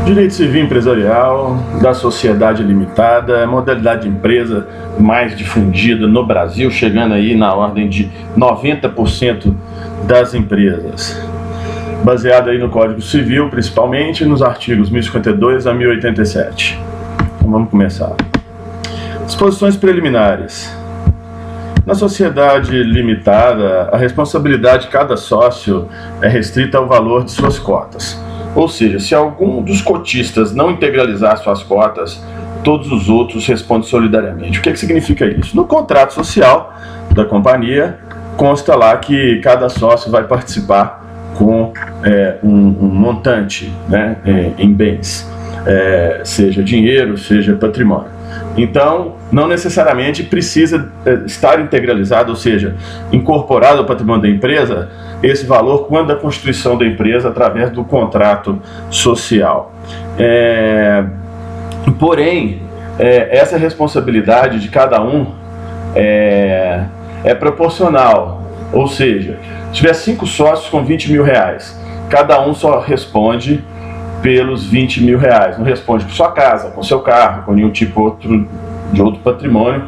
Direito civil empresarial da sociedade limitada é a modalidade de empresa mais difundida no Brasil, chegando aí na ordem de 90% das empresas. Baseado aí no Código Civil, principalmente nos artigos 1052 a 1087. Então vamos começar. Disposições preliminares. Na sociedade limitada, a responsabilidade de cada sócio é restrita ao valor de suas cotas. Ou seja, se algum dos cotistas não integralizar suas cotas, todos os outros respondem solidariamente. O que significa isso? No contrato social da companhia, consta lá que cada sócio vai participar com um montante, né, em bens, seja dinheiro, seja patrimônio. Então, não necessariamente precisa estar integralizado, ou seja, incorporado ao patrimônio da empresa, esse valor quando a constituição da empresa através do contrato social. Porém, essa responsabilidade de cada um é proporcional, ou seja, se tiver 5 sócios com 20 mil reais, cada um só responde pelos 20 mil reais, não responde por sua casa, com seu carro, com nenhum tipo de outro patrimônio,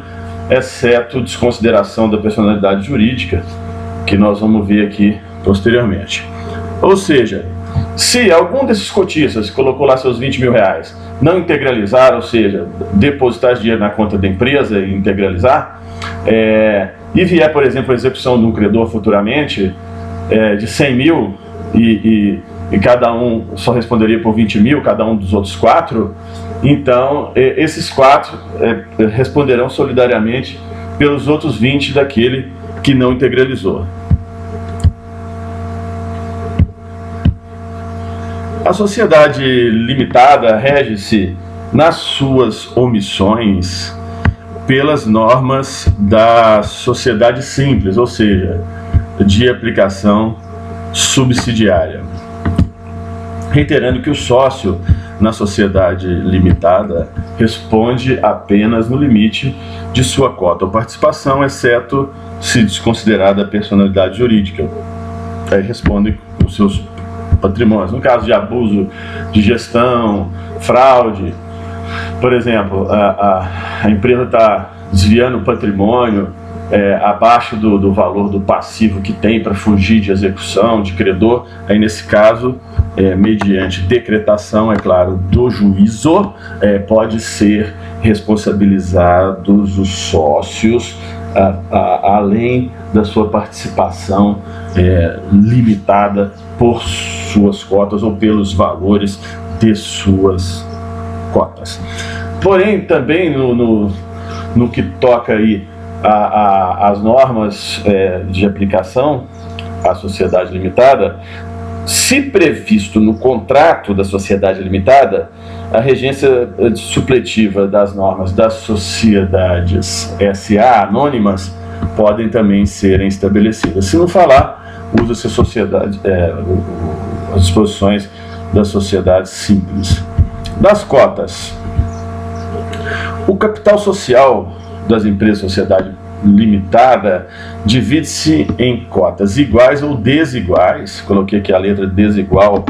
exceto desconsideração da personalidade jurídica, que nós vamos ver aqui posteriormente. Ou seja, se algum desses cotistas colocou lá seus 20 mil reais, não integralizar, ou seja, depositar esse dinheiro na conta da empresa e integralizar, e vier, por exemplo, a execução de um credor futuramente de 100 mil e cada um só responderia por 20 mil, cada um dos outros 4, então esses 4 responderão solidariamente pelos outros 20 daquele que não integralizou. A sociedade limitada rege-se nas suas omissões pelas normas da sociedade simples, ou seja, de aplicação subsidiária. Reiterando que o sócio na sociedade limitada responde apenas no limite de sua cota ou participação, exceto se desconsiderada a personalidade jurídica. Aí responde com seus patrimônios. No caso de abuso de gestão, fraude, por exemplo, a empresa está desviando o patrimônio abaixo do valor do passivo que tem para fugir de execução, de credor, aí nesse caso, mediante decretação, é claro, do juízo, pode ser responsabilizados os sócios, além da sua participação limitada por suas cotas ou pelos valores de suas cotas. Porém, também no que toca aí as normas de aplicação à sociedade limitada, se previsto no contrato da sociedade limitada, a regência supletiva das normas das sociedades SA anônimas podem também serem estabelecidas. Se não falar, usa-se as disposições das sociedades simples. Das cotas. O capital social das empresas de sociedade limitada divide-se em cotas iguais ou desiguais, coloquei aqui a letra desigual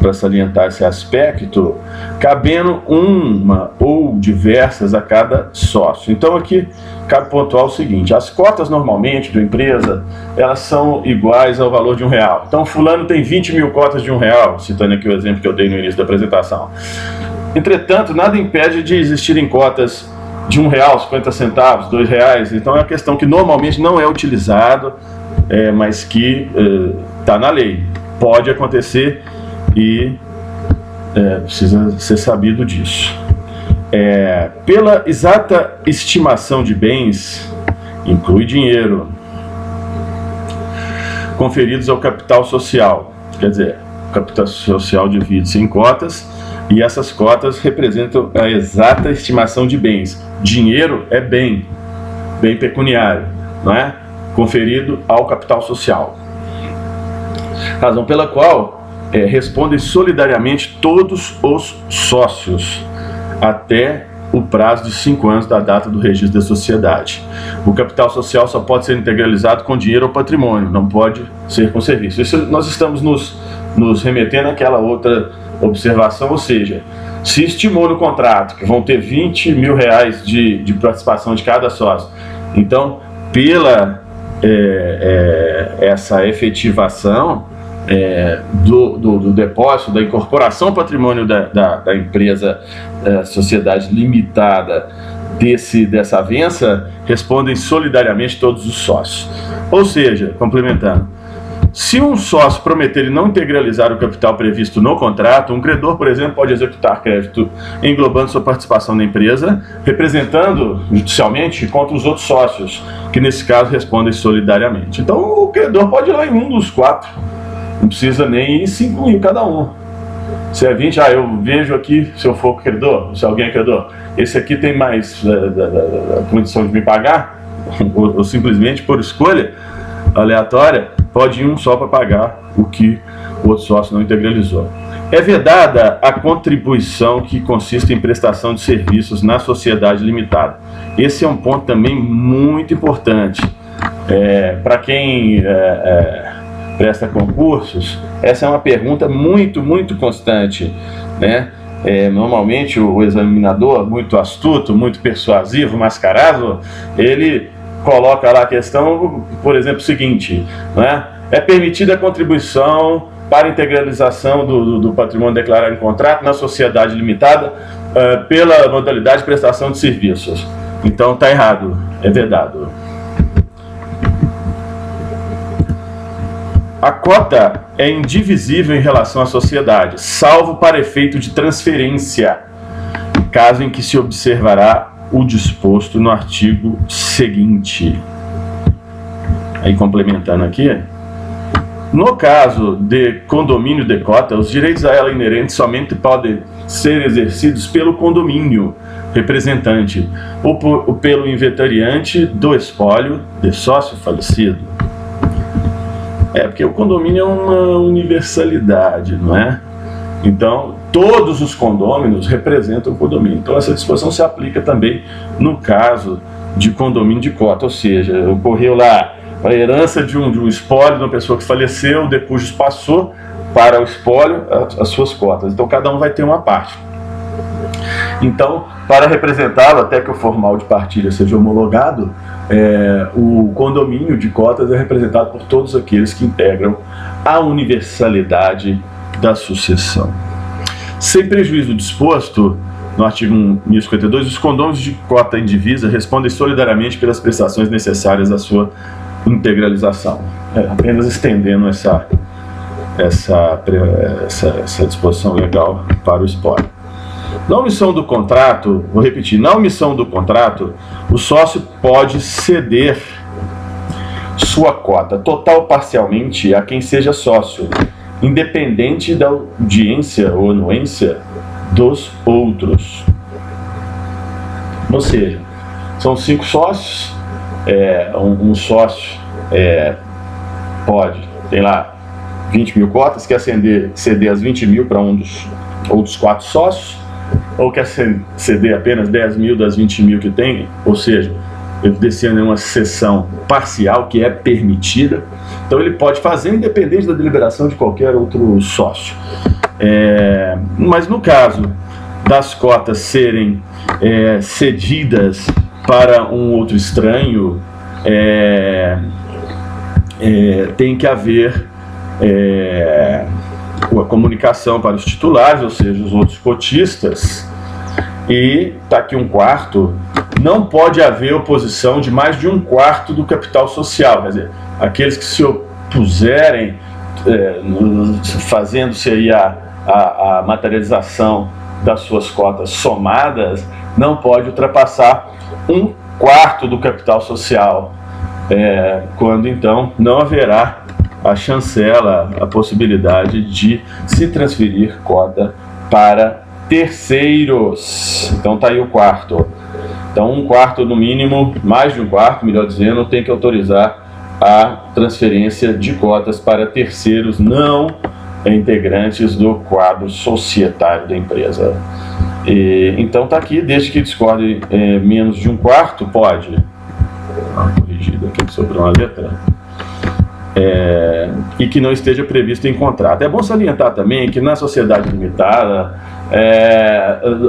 para salientar esse aspecto, cabendo uma ou diversas a cada sócio. Então aqui cabe pontuar o seguinte: as cotas normalmente da empresa, elas são iguais ao valor de R$1. Então fulano tem 20 mil cotas de R$1, citando aqui o exemplo que eu dei no início da apresentação. Entretanto, nada impede de existirem cotas de R$1, 50 centavos, R$2, então é uma questão que normalmente não é utilizado, mas que está na lei. Pode acontecer e precisa ser sabido disso. Pela exata estimação de bens, inclui dinheiro, conferidos ao capital social, quer dizer, o capital social divide-se em cotas, e essas cotas representam a exata estimação de bens. Dinheiro é bem pecuniário, não é? Conferido ao capital social. Razão pela qual respondem solidariamente todos os sócios, até o prazo de 5 anos da data do registro da sociedade. O capital social só pode ser integralizado com dinheiro ou patrimônio, não pode ser com serviço. Isso nós estamos nos remetendo àquela outra observação, ou seja, se estimou no contrato que vão ter R$20 mil de participação de cada sócio, então pela essa efetivação do depósito, da incorporação ao patrimônio da empresa, sociedade limitada, dessa avença, respondem solidariamente todos os sócios. Ou seja, complementando, se um sócio prometer e não integralizar o capital previsto no contrato, um credor, por exemplo, pode executar crédito englobando sua participação na empresa, representando judicialmente contra os outros sócios, que nesse caso respondem solidariamente. Então o credor pode ir lá em um dos 4, não precisa nem ir 5 mil cada um. Se é 20, eu vejo aqui, se eu for credor, se alguém é credor, esse aqui tem mais condição de me pagar, ou simplesmente por escolha aleatória, pode ir um só para pagar o que o outro sócio não integralizou. É vedada a contribuição que consiste em prestação de serviços na sociedade limitada. Esse é um ponto também muito importante. Para quem presta concursos, essa é uma pergunta muito, muito constante, né? Normalmente o examinador, muito astuto, muito persuasivo, mascarado, ele coloca lá a questão, por exemplo, o seguinte, né? É permitida a contribuição para integralização do patrimônio declarado em contrato na sociedade limitada pela modalidade de prestação de serviços. Então está errado, é vedado. A cota é indivisível em relação à sociedade, salvo para efeito de transferência, caso em que se observará o disposto no artigo seguinte. Aí complementando aqui, no caso de condomínio de cota, os direitos a ela inerentes somente podem ser exercidos pelo condomínio representante ou pelo inventariante do espólio de sócio falecido. Porque o condomínio é uma universalidade, não é? Então, todos os condôminos representam o condomínio. Então, essa disposição se aplica também no caso de condomínio de cota, ou seja, ocorreu lá a herança de um espólio de uma pessoa que faleceu, de cujos passou para o espólio as suas cotas. Então, cada um vai ter uma parte. Então, para representá-lo, até que o formal de partilha seja homologado, o condomínio de cotas é representado por todos aqueles que integram a universalidade da sucessão. Sem prejuízo do disposto no artigo 1052, os condôminos de cota indivisa respondem solidariamente pelas prestações necessárias à sua integralização. Apenas estendendo essa disposição legal para o espólio. Na omissão do contrato, vou repetir, na omissão do contrato, o sócio pode ceder sua cota, total ou parcialmente, a quem seja sócio, independente da audiência ou anuência dos outros. Ou seja, são 5 sócios, um sócio tem lá 20 mil cotas, quer ceder as 20 mil para um dos outros 4 sócios, ou quer ceder apenas 10 mil das 20 mil que tem, ou seja, evidenciando uma cessão parcial que é permitida. Então ele pode fazer independente da deliberação de qualquer outro sócio. Mas no caso das cotas serem cedidas para um outro estranho, tem que haver a comunicação para os titulares, ou seja, os outros cotistas, e está aqui 1/4, não pode haver oposição de mais de 1/4 do capital social, quer dizer, aqueles que se opuserem, fazendo-se aí a materialização das suas cotas somadas, não pode ultrapassar 1/4 do capital social, quando então não haverá a chancela, a possibilidade de se transferir cota para terceiros. Então está aí o 1/4. Então 1/4 no mínimo, mais de 1/4, melhor dizendo, tem que autorizar a transferência de cotas para terceiros não integrantes do quadro societário da empresa. Então está aqui, desde que discorde menos de 1/4, pode. Corrigido aqui, sobrou uma letra. e que não esteja previsto em contrato. É bom salientar também que na sociedade limitada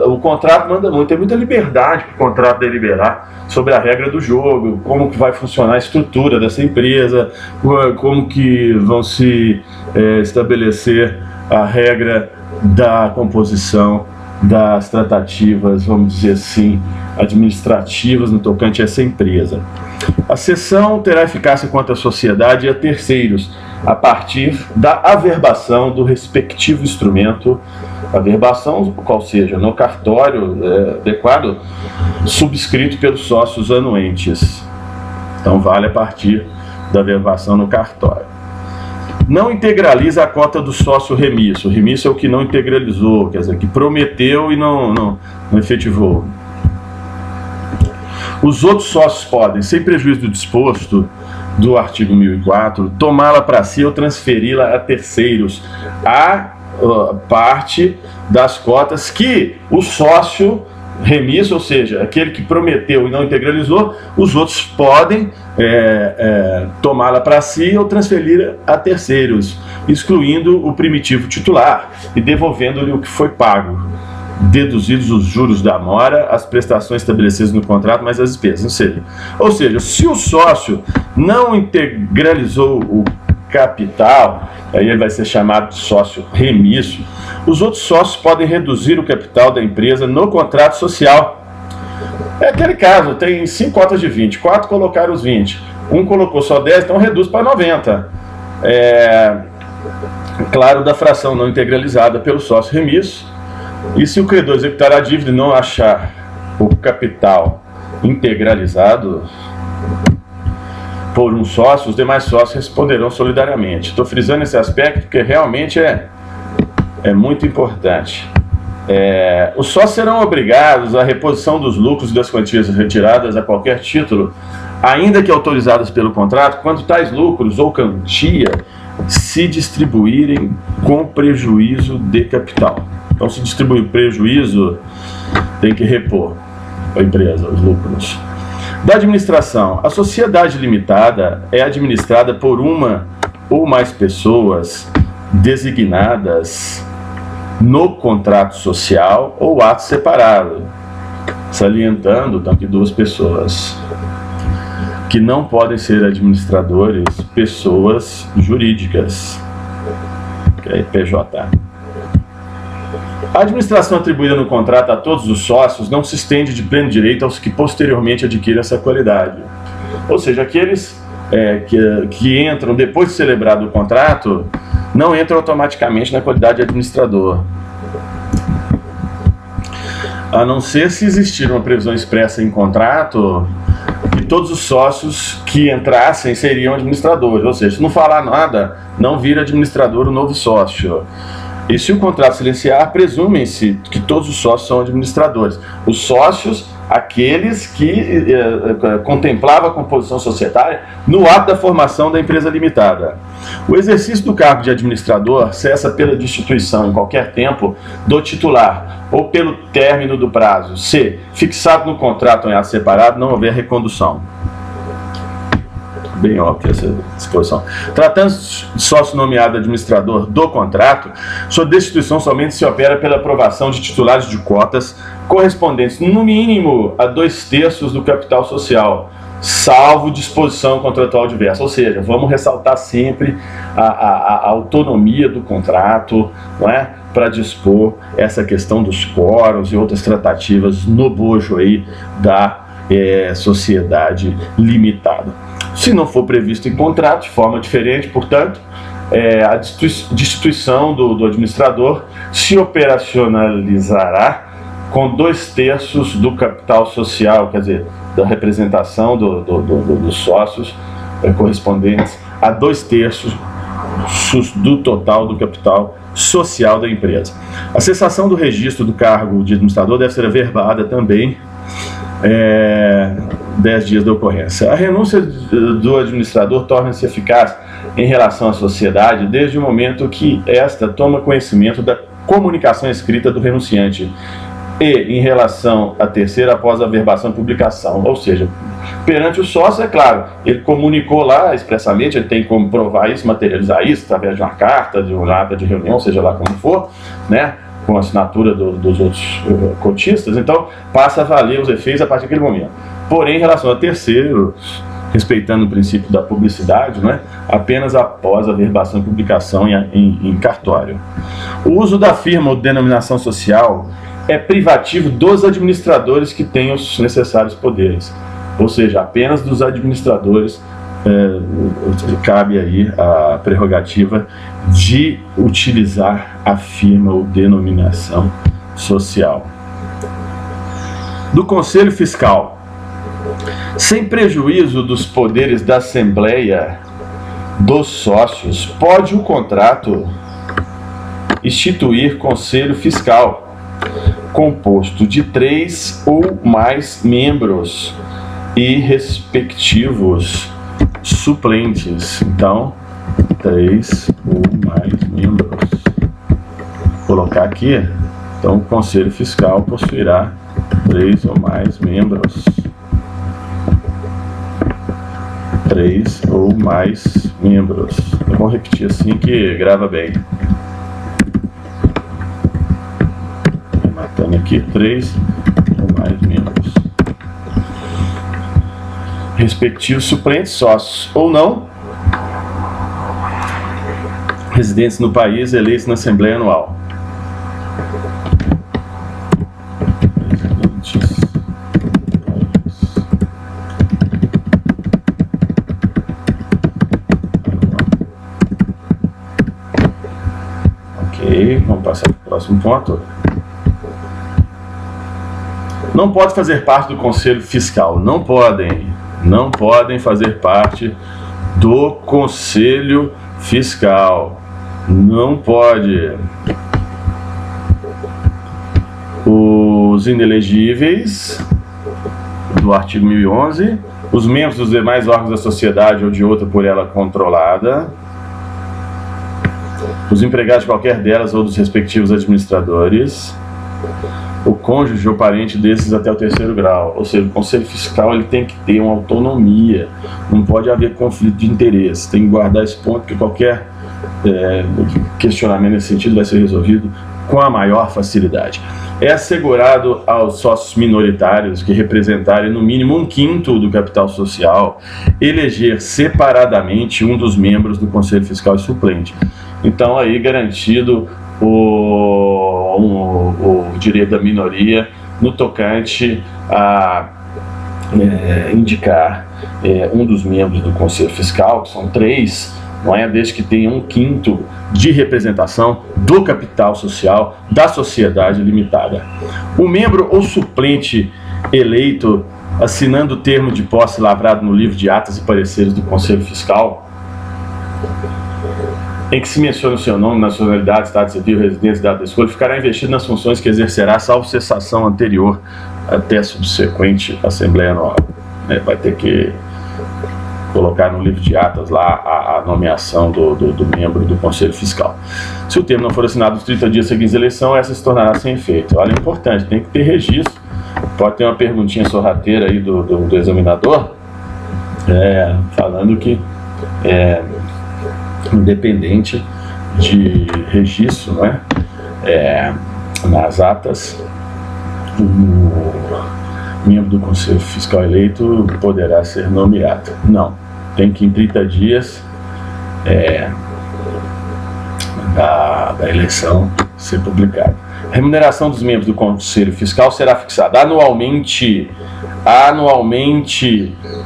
o contrato manda muito, tem muita liberdade para o contrato deliberar sobre a regra do jogo, como que vai funcionar a estrutura dessa empresa, como que vão se estabelecer a regra da composição das tratativas, vamos dizer assim, administrativas no tocante a essa empresa. A cessão terá eficácia quanto à sociedade e a terceiros, a partir da averbação do respectivo instrumento, averbação qual seja, no cartório adequado, subscrito pelos sócios anuentes. Então vale a partir da averbação no cartório. Não integraliza a cota do sócio remisso. O remisso é o que não integralizou, quer dizer, que prometeu e não efetivou. Os outros sócios podem, sem prejuízo do disposto do artigo 1004, tomá-la para si ou transferi-la a terceiros, a parte das cotas que o sócio remisso, ou seja, aquele que prometeu e não integralizou, os outros podem tomá-la para si ou transferi-la a terceiros, excluindo o primitivo titular e devolvendo-lhe o que foi pago, deduzidos os juros da mora, as prestações estabelecidas no contrato, mais as despesas. Ou seja, se o sócio não integralizou o capital, aí ele vai ser chamado de sócio remisso, os outros sócios podem reduzir o capital da empresa no contrato social. É aquele caso, tem 5 cotas de 20, 4 colocaram os 20, um colocou só 10, então reduz para 90. Claro, da fração não integralizada pelo sócio remisso. E se o credor executar a dívida e não achar o capital integralizado por um sócio, os demais sócios responderão solidariamente. Estou frisando esse aspecto porque realmente é muito importante. Os sócios serão obrigados à reposição dos lucros e das quantias retiradas a qualquer título, ainda que autorizadas pelo contrato, quando tais lucros ou quantia se distribuírem com prejuízo de capital. Então, se distribuir prejuízo, tem que repor a empresa os lucros. Da administração, a sociedade limitada é administrada por uma ou mais pessoas designadas no contrato social ou ato separado, salientando então, que 2 pessoas que não podem ser administradores, pessoas jurídicas, que é PJ. A administração atribuída no contrato a todos os sócios não se estende de pleno direito aos que posteriormente adquirem essa qualidade. Ou seja, aqueles que entram depois de celebrado o contrato, não entram automaticamente na qualidade de administrador. A não ser se existir uma previsão expressa em contrato que todos os sócios que entrassem seriam administradores. Ou seja, se não falar nada, não vira administrador o novo sócio. E se o contrato silenciar, presumem-se que todos os sócios são administradores. Os sócios, aqueles que contemplavam a composição societária no ato da formação da empresa limitada. O exercício do cargo de administrador cessa pela destituição em qualquer tempo do titular ou pelo término do prazo, se fixado no contrato em ato separado não houver recondução. Bem óbvio essa disposição. Tratando-se de sócio nomeado administrador do contrato, sua destituição somente se opera pela aprovação de titulares de cotas correspondentes no mínimo a 2/3 do capital social, salvo disposição contratual diversa. Ou seja, vamos ressaltar sempre a autonomia do contrato, não é? Para dispor essa questão dos quóruns e outras tratativas no bojo aí da sociedade limitada. Se não for previsto em contrato, de forma diferente, portanto, a destituição do administrador se operacionalizará com 2/3 do capital social, quer dizer, da representação dos sócios correspondentes a 2/3 do total do capital social da empresa. A cessação do registro do cargo de administrador deve ser averbada também 10 dias da ocorrência. A renúncia do administrador torna-se eficaz em relação à sociedade desde o momento que esta toma conhecimento da comunicação escrita do renunciante, E em relação à terceira, após a averbação e publicação. Ou seja, perante o sócio, é claro, ele comunicou lá expressamente, ele tem como provar isso, materializar isso, através de uma carta, de uma ata de reunião, seja lá como for, né, com a assinatura dos outros cotistas, então passa a valer os efeitos a partir daquele momento. Porém, em relação a terceiros, respeitando o princípio da publicidade, né, apenas após a averbação e publicação em cartório. O uso da firma ou denominação social é privativo dos administradores que têm os necessários poderes, ou seja, apenas dos administradores cabe aí a prerrogativa de utilizar a firma ou denominação social. Do Conselho Fiscal. Sem prejuízo dos poderes da Assembleia dos Sócios, pode o contrato instituir Conselho Fiscal, composto de 3 ou mais membros e respectivos suplentes. Então, 3 ou mais membros. Vou colocar aqui. Então, o Conselho Fiscal possuirá 3 ou mais membros. 3 ou mais membros. Eu vou repetir assim que grava bem. Matando aqui 3 ou mais membros. Respectivos suplentes, sócios ou não, residentes no país, eleitos na Assembleia Anual. Ok, vamos passar para o próximo ponto. Não pode fazer parte do Conselho Fiscal, não podem fazer parte do Conselho Fiscal. Não pode. Os inelegíveis, do artigo 1011, os membros dos demais órgãos da sociedade ou de outra por ela controlada, os empregados de qualquer delas ou dos respectivos administradores, o cônjuge ou parente desses até o 3º grau. Ou seja, o Conselho Fiscal ele tem que ter uma autonomia, não pode haver conflito de interesse, tem que guardar esse ponto, porque qualquer questionamento nesse sentido vai ser resolvido com a maior facilidade. É assegurado aos sócios minoritários que representarem no mínimo 1/5 do capital social eleger separadamente um dos membros do Conselho Fiscal e suplente. Então aí garantido o direito da minoria no tocante a indicar um dos membros do Conselho Fiscal, que são 3, não é? Desde que tenha 1/5 de representação do capital social da sociedade limitada. O membro ou suplente eleito assinando o termo de posse lavrado no livro de atas e pareceres do Conselho Fiscal, em que se menciona o seu nome, nacionalidade, estado civil, residência, data de escolha, ficará investido nas funções que exercerá, salvo cessação anterior até a subsequente Assembleia Anual. Vai ter que colocar no livro de atas lá a nomeação do membro do Conselho Fiscal. Se o termo não for assinado nos 30 dias seguintes à eleição, essa se tornará sem efeito. Olha, é importante, tem que ter registro. Pode ter uma perguntinha sorrateira aí do examinador, falando que independente de registro, não é? Nas atas, o membro do Conselho Fiscal eleito poderá ser nomeado. Não, tem que em 30 dias da eleição ser publicado. A remuneração dos membros do Conselho Fiscal será fixada anualmente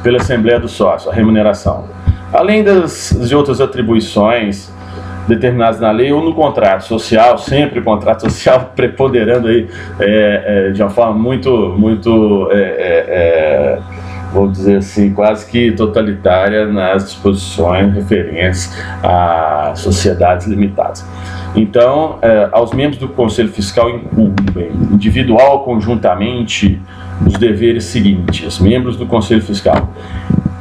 pela Assembleia do Sócio, a remuneração. Além de outras atribuições determinadas na lei ou no contrato social, sempre o contrato social preponderando aí de uma forma muito vou dizer assim, quase que totalitária nas disposições referentes a sociedades limitadas. Então, aos membros do Conselho Fiscal incumbem, individual ou conjuntamente, os deveres seguintes. Membros do Conselho Fiscal: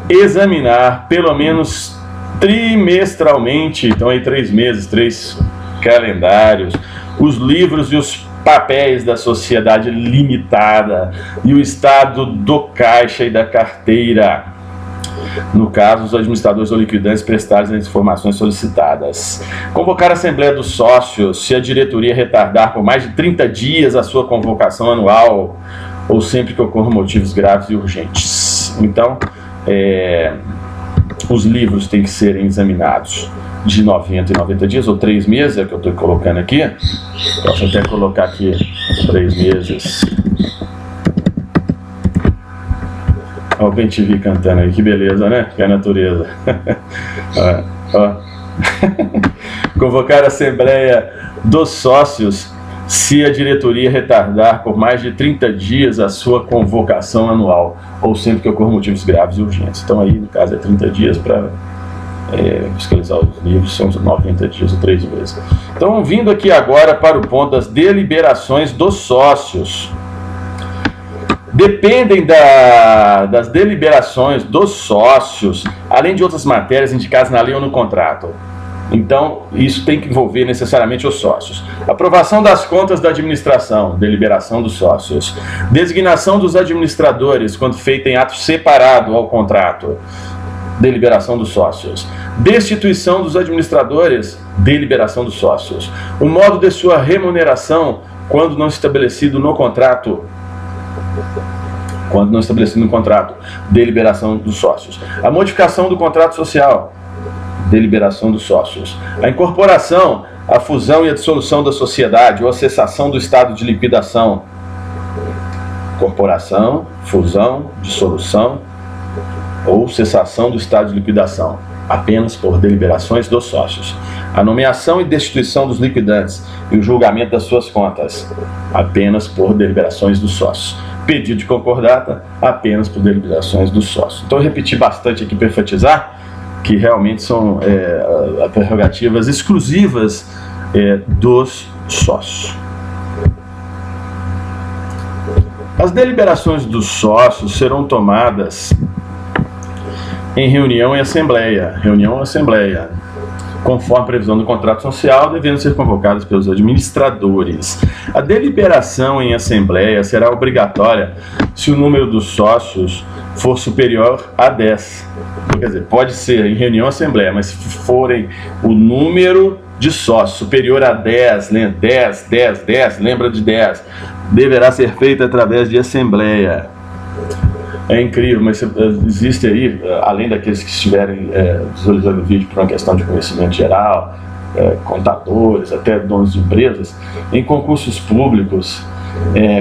examinar pelo menos trimestralmente, então aí 3 meses, 3 calendários, os livros e os papéis da sociedade limitada e o estado do caixa e da carteira. No caso, os administradores ou liquidantes prestarem as informações solicitadas. Convocar a Assembleia dos Sócios se a diretoria retardar por mais de 30 dias a sua convocação anual ou sempre que ocorram motivos graves e urgentes. Então, os livros têm que serem examinados de 90 em 90 dias, ou 3 meses, é o que eu estou colocando aqui. Posso até colocar aqui 3 meses. Olha o Ben-TV cantando aí, que beleza, né? Que é a natureza. ó. Convocar a Assembleia dos Sócios se a diretoria retardar por mais de 30 dias a sua convocação anual, ou sempre que ocorram motivos graves e urgentes. Então aí, no caso, é 30 dias para fiscalizar os livros, são 90 dias ou 3 meses. Então, vindo aqui agora para o ponto das deliberações dos sócios. Dependem das deliberações dos sócios, além de outras matérias indicadas na lei ou no contrato. Então, isso tem que envolver necessariamente os sócios. Aprovação das contas da administração, deliberação dos sócios. Designação dos administradores, quando feita em ato separado ao contrato, deliberação dos sócios. Destituição dos administradores, deliberação dos sócios. O modo de sua remuneração, quando não estabelecido no contrato, deliberação dos sócios. A modificação do contrato social, deliberação dos sócios. A incorporação, a fusão e a dissolução da sociedade ou a cessação do estado de liquidação. Incorporação, fusão, dissolução ou cessação do estado de liquidação, apenas por deliberações dos sócios. A nomeação e destituição dos liquidantes e o julgamento das suas contas, apenas por deliberações dos sócios. Pedido de concordata, apenas por deliberações dos sócios. Então eu repeti bastante aqui para enfatizar que realmente são prerrogativas exclusivas dos sócios. As deliberações dos sócios serão tomadas em reunião e assembleia, conforme a previsão do contrato social, devendo ser convocadas pelos administradores. A deliberação em assembleia será obrigatória se o número dos sócios for superior a 10. Quer dizer, pode ser em reunião ou assembleia, mas se forem o número de sócios superior a 10, 10, lembra de 10, deverá ser feita através de assembleia. É incrível, mas existe aí, além daqueles que estiverem visualizando o vídeo por uma questão de conhecimento geral, contadores, até donos de empresas, em concursos públicos,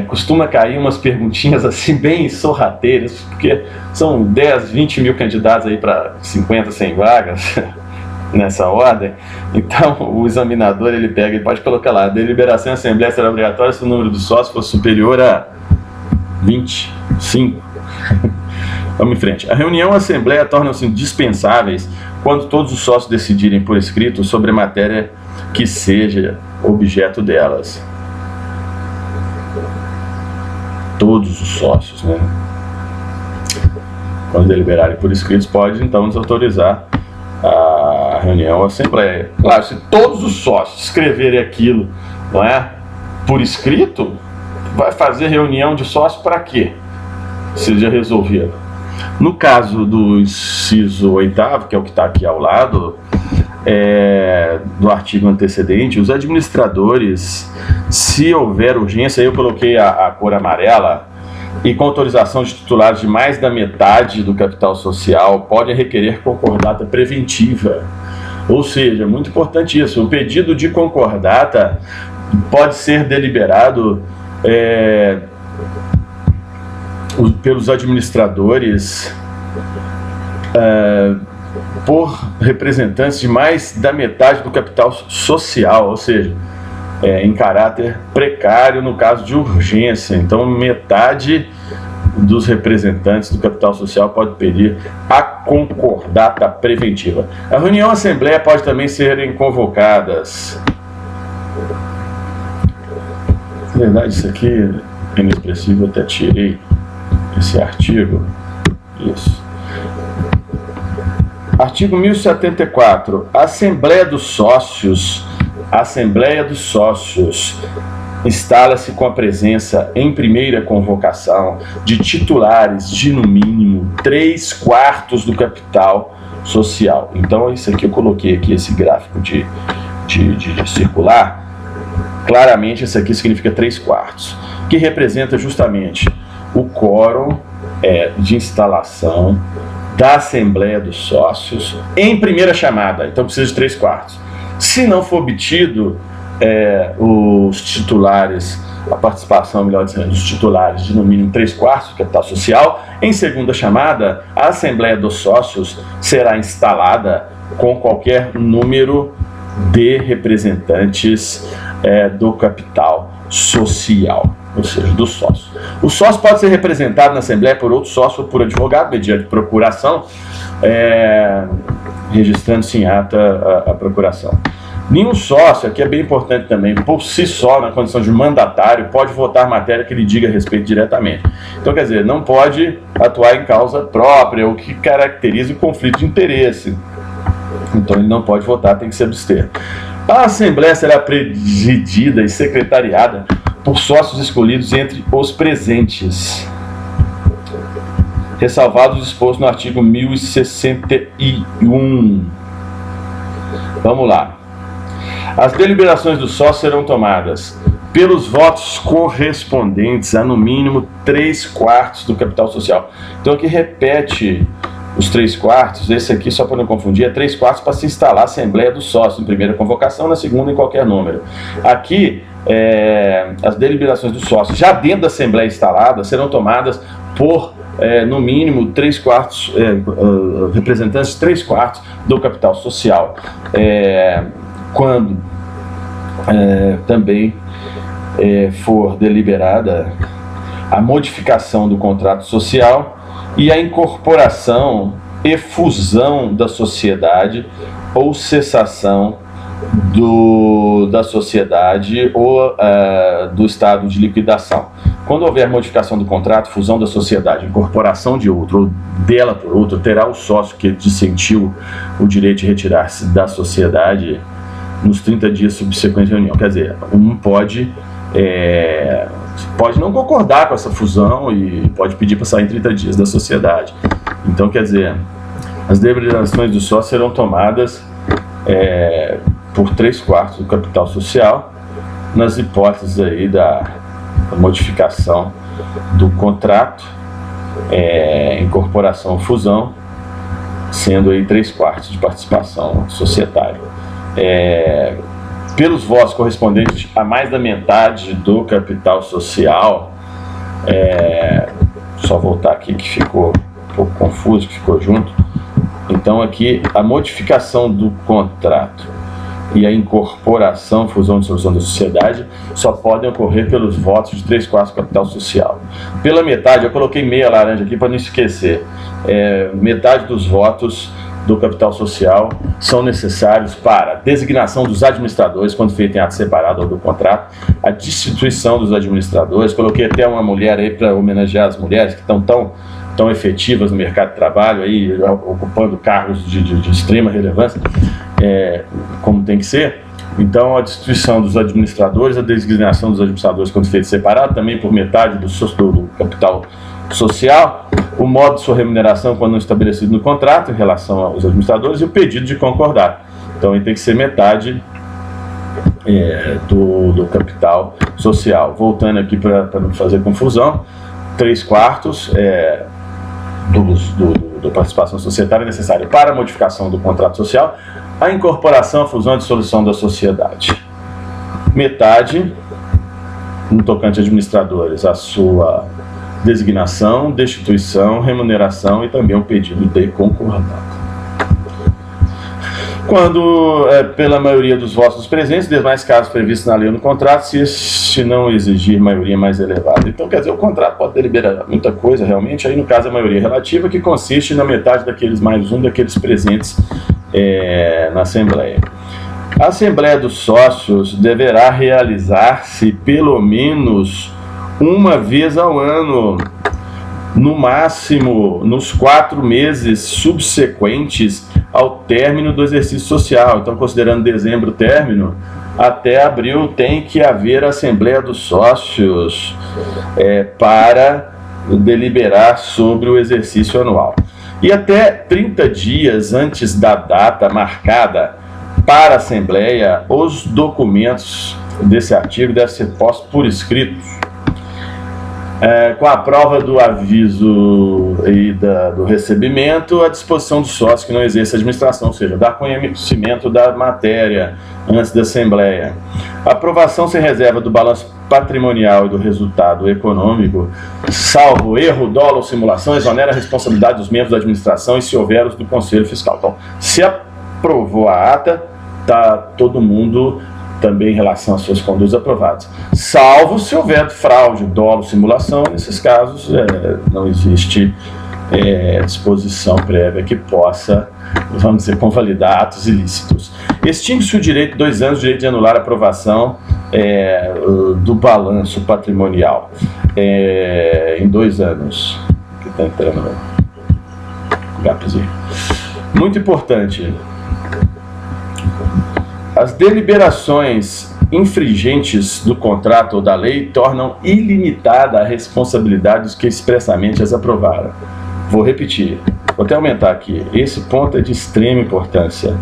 costuma cair umas perguntinhas assim bem sorrateiras, porque são 10, 20 mil candidatos aí para 50, 100 vagas, nessa ordem. Então o examinador ele pode colocar lá: a deliberação em assembleia será obrigatória se o número dos sócios for superior a 25. Vamos em frente. A reunião e a assembleia tornam-se dispensáveis quando todos os sócios decidirem por escrito sobre a matéria que seja objeto delas. Todos os sócios, né? Quando deliberarem por escrito, pode então desautorizar a reunião ou a assembleia. Claro, se todos os sócios escreverem aquilo, não é, por escrito, vai fazer reunião de sócios para quê? Seja resolvido. No caso do inciso 8º, que é o que está aqui ao lado do artigo antecedente, os administradores, se houver urgência, eu coloquei a cor amarela, e com autorização de titulares de mais da metade do capital social, podem requerer concordata preventiva. Ou seja, muito importante isso, o pedido de concordata pode ser deliberado pelos administradores por representantes de mais da metade do capital social, ou seja, em caráter precário no caso de urgência. Então, metade dos representantes do capital social pode pedir a concordata preventiva. A reunião e assembleia pode também serem convocadas. Na verdade, isso aqui é inexpressivo, eu até tirei esse artigo. Isso. Artigo 1074. A Assembleia dos Sócios A Assembleia dos Sócios instala-se com a presença em primeira convocação de titulares de no mínimo 3/4 do capital social. Então isso aqui eu coloquei aqui, esse gráfico de circular. Claramente isso aqui significa 3/4, que representa justamente o quórum de instalação da Assembleia dos Sócios em primeira chamada. Então precisa de 3/4. Se não for obtido os titulares, a participação, melhor dizendo, dos titulares de no mínimo 3/4 do capital social, em segunda chamada, a Assembleia dos Sócios será instalada com qualquer número de representantes do capital social, ou seja, do sócio. O sócio pode ser representado na Assembleia por outro sócio ou por advogado, mediante procuração, registrando-se em ata a procuração. Nenhum sócio, aqui é bem importante também, por si só, na condição de mandatário, pode votar matéria que lhe diga respeito diretamente. Então, quer dizer, não pode atuar em causa própria, o que caracteriza o conflito de interesse. Então, ele não pode votar, tem que se abster. A Assembleia será presidida e secretariada por sócios escolhidos entre os presentes, ressalvado o disposto no artigo 1061. Vamos lá. As deliberações do sócio serão tomadas pelos votos correspondentes a no mínimo 3/4 do capital social. Então aqui repete os 3/4, esse aqui, só para não confundir, é 3/4 para se instalar a Assembleia do Sócio, em primeira convocação, na segunda em qualquer número. Aqui, as deliberações do sócio, já dentro da Assembleia instalada, serão tomadas por, no mínimo, 3/4, representantes de 3/4 do capital social. Quando também for deliberada a modificação do contrato social e a incorporação e fusão da sociedade ou cessação da sociedade ou do estado de liquidação. Quando houver modificação do contrato, fusão da sociedade, incorporação de outro ou dela por outro, terá o sócio que dissentiu o direito de retirar-se da sociedade nos 30 dias subsequentes à reunião. Quer dizer, um pode não concordar com essa fusão e pode pedir para sair em 30 dias da sociedade. Então, quer dizer, as deliberações do sócio serão tomadas por 3/4 do capital social, nas hipóteses aí da modificação do contrato, incorporação ou fusão, sendo aí 3/4 de participação societária. Pelos votos correspondentes a mais da metade do capital social, só voltar aqui que ficou um pouco confuso, que ficou junto. Então aqui a modificação do contrato e a incorporação, fusão e dissolução da sociedade só podem ocorrer pelos votos de 3/4 do capital social. Pela metade, eu coloquei meia laranja aqui para não esquecer, metade dos votos do capital social são necessários para a designação dos administradores, quando feito em ato separado ou do contrato, a destituição dos administradores. Coloquei até uma mulher aí para homenagear as mulheres que estão tão efetivas no mercado de trabalho, aí, ocupando cargos de extrema relevância, como tem que ser. Então, a destituição dos administradores, a designação dos administradores quando feito separado, também por metade do capital social, o modo de sua remuneração quando não estabelecido no contrato em relação aos administradores e o pedido de concordar. Então, ele tem que ser metade do capital social. Voltando aqui para não fazer confusão, 3/4 da participação societária é necessário para a modificação do contrato social, a incorporação, a fusão e dissolução da sociedade. Metade, no tocante a administradores, a sua designação, destituição, remuneração e também o pedido de concordata. Quando, pela maioria dos votos dos presentes, demais casos previstos na lei ou no contrato, se este não exigir maioria mais elevada. Então, quer dizer, o contrato pode deliberar muita coisa, realmente, aí no caso a maioria relativa, que consiste na metade daqueles mais um daqueles presentes na Assembleia. A Assembleia dos Sócios deverá realizar-se pelo menos uma vez ao ano, no máximo nos 4 meses subsequentes ao término do exercício social. Então, considerando dezembro o término, até abril tem que haver Assembleia dos Sócios para deliberar sobre o exercício anual. E até 30 dias antes da data marcada para a Assembleia, os documentos desse artigo devem ser postos por escrito, com a prova do aviso e do recebimento à disposição do sócio que não exerce a administração, ou seja, dar conhecimento da matéria antes da Assembleia. A aprovação sem reserva do balanço patrimonial e do resultado econômico, salvo erro, dolo ou simulação, exonera a responsabilidade dos membros da administração e se houver os do Conselho Fiscal. Então, se aprovou a ata, está todo mundo também em relação às suas condutas aprovadas. Salvo se houver fraude, dolo, simulação, nesses casos não existe disposição prévia que possa, vamos dizer, convalidar atos ilícitos. Extingue-se o direito, 2 anos, o direito de anular a aprovação do balanço patrimonial em 2 anos. Que está entrando no gapzinho. Muito importante. As deliberações infringentes do contrato ou da lei tornam ilimitada a responsabilidade dos que expressamente as aprovaram. Vou repetir, vou até aumentar aqui. Esse ponto é de extrema importância.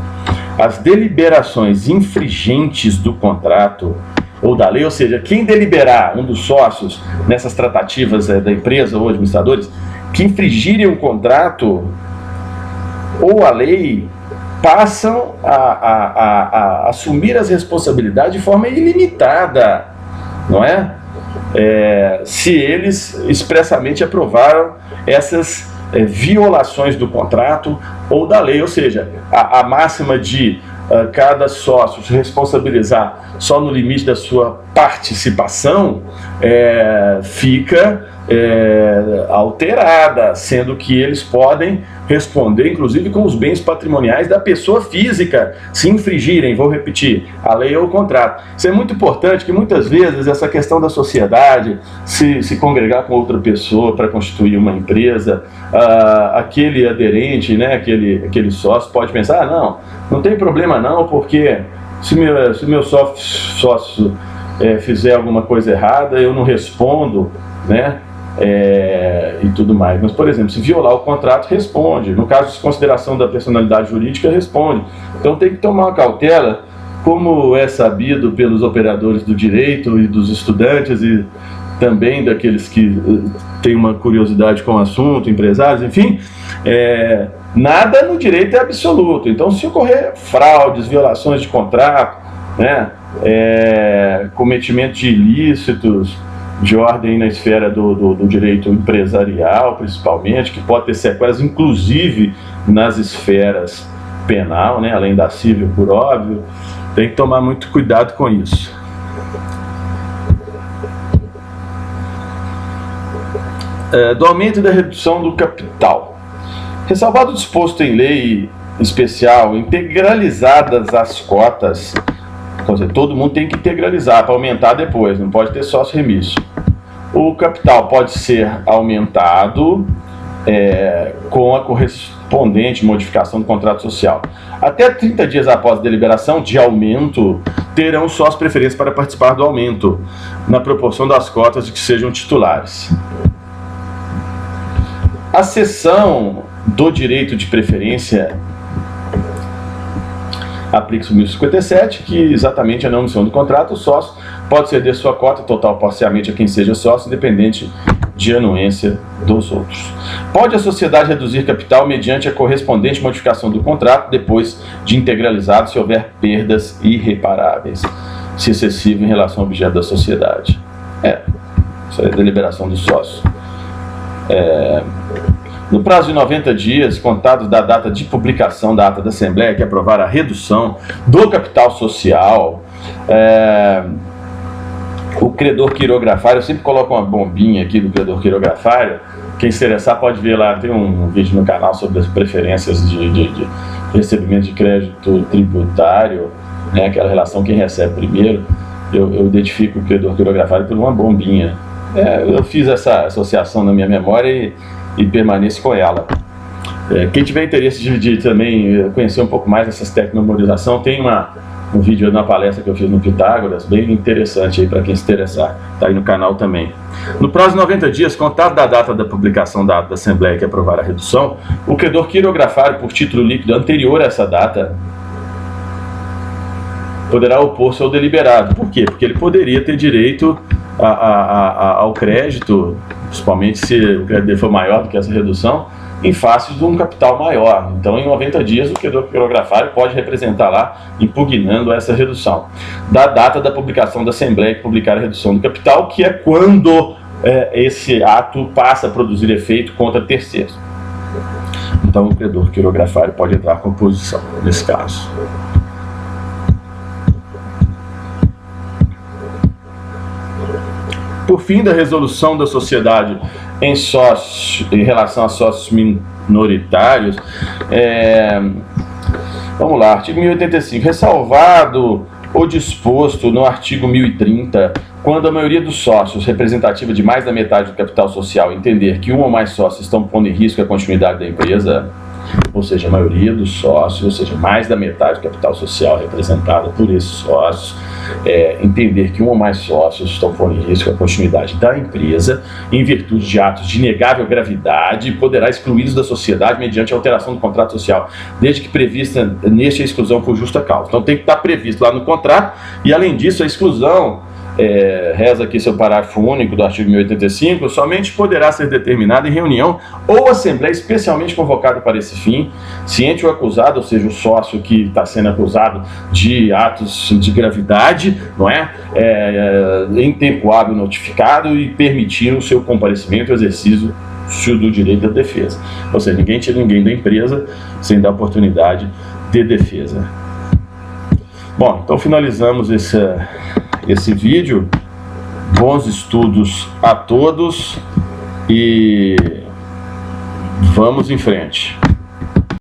As deliberações infringentes do contrato ou da lei, ou seja, quem deliberar, um dos sócios, nessas tratativas da empresa ou administradores, que infringirem o contrato ou a lei, passam a assumir as responsabilidades de forma ilimitada, não é? Se eles expressamente aprovaram essas violações do contrato ou da lei, ou seja, a máxima de cada sócio se responsabilizar só no limite da sua participação fica alterada, sendo que eles podem responder, inclusive, com os bens patrimoniais da pessoa física, se infringirem, vou repetir, a lei ou o contrato. Isso é muito importante, que muitas vezes essa questão da sociedade, se congregar com outra pessoa para constituir uma empresa, aquele aderente, né, aquele sócio pode pensar, não tem problema não, porque se meu sócio fizer alguma coisa errada, eu não respondo, né? E tudo mais. Mas, por exemplo, se violar o contrato, responde. No caso de consideração da personalidade jurídica, responde. Então tem que tomar uma cautela, como é sabido pelos operadores do direito e dos estudantes e também daqueles que têm uma curiosidade com o assunto, empresários, enfim, nada no direito é absoluto. Então, se ocorrer fraudes, violações de contrato, né, cometimento de ilícitos de ordem na esfera do direito empresarial, principalmente, que pode ter sequelas, inclusive nas esferas penal, né, além da civil, por óbvio, tem que tomar muito cuidado com isso. Do aumento e da redução do capital. Ressalvado o disposto em lei especial, integralizadas as cotas, ou seja, todo mundo tem que integralizar para aumentar depois, não pode ter sócio remisso. O capital pode ser aumentado com a correspondente modificação do contrato social. Até 30 dias após a deliberação de aumento, terão sócios preferência para participar do aumento, na proporção das cotas de que sejam titulares. A cessão do direito de preferência aplica-se o 1057, que exatamente é a não omissão do contrato, o sócio pode ceder sua cota total parcialmente a quem seja sócio, independente de anuência dos outros. Pode a sociedade reduzir capital mediante a correspondente modificação do contrato, depois de integralizado, se houver perdas irreparáveis, se excessivo em relação ao objeto da sociedade. Isso é a deliberação do sócio. No prazo de 90 dias, contados da data de publicação da ata da Assembleia, que aprovar a redução do capital social, o credor quirografário, eu sempre coloco uma bombinha aqui do credor quirografário, quem se interessar pode ver lá, tem um vídeo no canal sobre as preferências de recebimento de crédito tributário, né, aquela relação quem recebe primeiro, eu identifico o credor quirografário por uma bombinha. Eu fiz essa associação na minha memória e permaneço com ela. Quem tiver interesse de também conhecer um pouco mais dessas técnicas de memorização, tem um vídeo na palestra que eu fiz no Pitágoras, bem interessante aí para quem se interessar, está aí no canal também. No prazo de 90 dias, contado da data da publicação da ata da Assembleia que aprovar a redução, o credor quirografário por título líquido anterior a essa data poderá opor-se ao deliberado. Por quê? Porque ele poderia ter direito ao crédito, principalmente se o crédito dele for maior do que essa redução, em face de um capital maior. Então, em 90 dias, o credor quirografário pode representar lá, impugnando essa redução. Da data da publicação da Assembleia que publicar a redução do capital, que é quando esse ato passa a produzir efeito contra terceiros. Então, o credor quirografário pode entrar com oposição nesse caso. Por fim, da resolução da sociedade em relação a sócios minoritários, vamos lá, artigo 1085, ressalvado o disposto no artigo 1030, quando a maioria dos sócios, representativa de mais da metade do capital social, entender que um ou mais sócios estão pondo em risco a continuidade da empresa, ou seja, a maioria dos sócios, ou seja, mais da metade do capital social representada por esses sócios, entender que um ou mais sócios estão pondo em risco a continuidade da empresa, em virtude de atos de inegável gravidade, poderá excluí-los da sociedade mediante alteração do contrato social, desde que prevista neste a exclusão por justa causa. Então tem que estar previsto lá no contrato, e além disso a exclusão, reza aqui seu parágrafo único do artigo 1085, somente poderá ser determinada em reunião ou assembleia especialmente convocada para esse fim, ciente o acusado, ou seja, o sócio que está sendo acusado de atos de gravidade, não em tempo hábil notificado e permitir o seu comparecimento e exercício do direito da defesa. Ou seja, ninguém tira ninguém da empresa sem dar oportunidade de defesa. Bom, então finalizamos esse vídeo. Bons estudos a todos e vamos em frente.